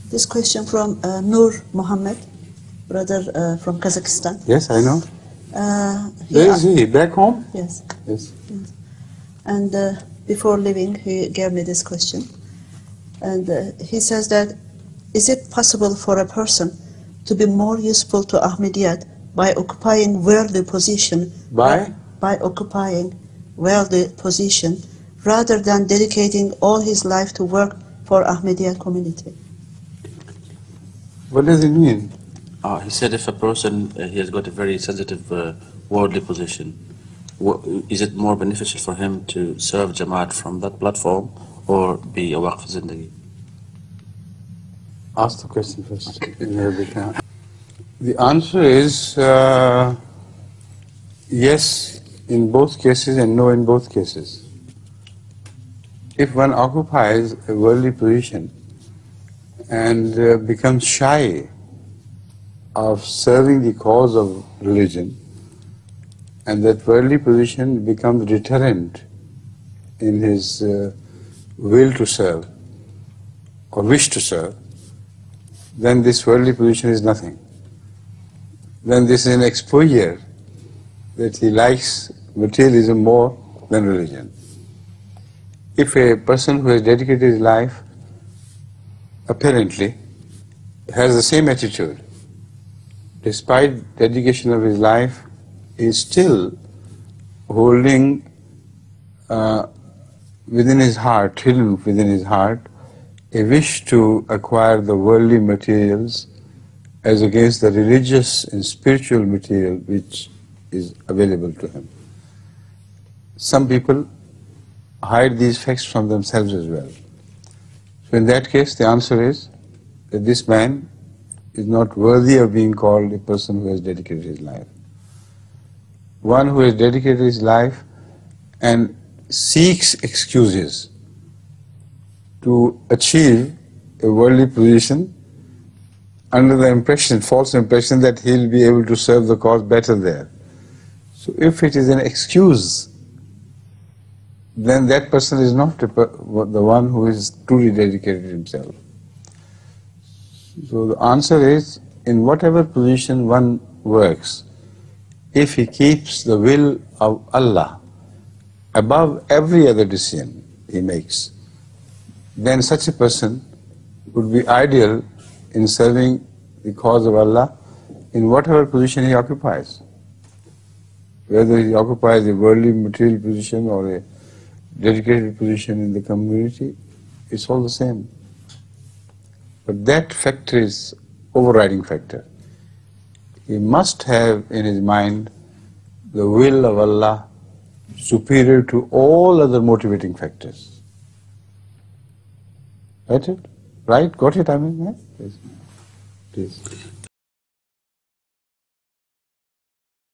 This question from Noor Mohammed, brother from Kazakhstan. Yes, I know. Where is he? Back home? Yes. Yes. Yes. And before leaving, he gave me this question. And he says that, is it possible for a person to be more useful to Ahmadiyyat by occupying worldly position? By occupying worldly position rather than dedicating all his life to work for Ahmadiyya community? What does it mean? He said if a person he has got a very sensitive worldly position, is it more beneficial for him to serve Jamaat from that platform or be a waqf zindagi? Ask the question first. The answer is yes in both cases and no in both cases. If one occupies a worldly position and becomes shy of serving the cause of religion, and that worldly position becomes deterrent in his will to serve or wish to serve, then this worldly position is nothing. Then this is an exposure that he likes materialism more than religion. If a person who has dedicated his life apparently has the same attitude, despite dedication of his life, he is still holding within his heart, hidden within his heart, a wish to acquire the worldly materials as against the religious and spiritual material which is available to him. Some people hide these facts from themselves as well. So in that case, the answer is that this man is not worthy of being called a person who has dedicated his life. One who has dedicated his life and seeks excuses to achieve a worldly position under the impression, false impression, that he'll be able to serve the cause better there. So if it is an excuse, then that person is not the one who is truly dedicated himself. So the answer is, in whatever position one works, if he keeps the will of Allah above every other decision he makes, then such a person would be ideal in serving the cause of Allah in whatever position he occupies. Whether he occupies a worldly material position or a dedicated position in the community, it's all the same. But that factor is overriding factor. He must have in his mind the will of Allah superior to all other motivating factors. Right? Got it? I mean, yes? Please.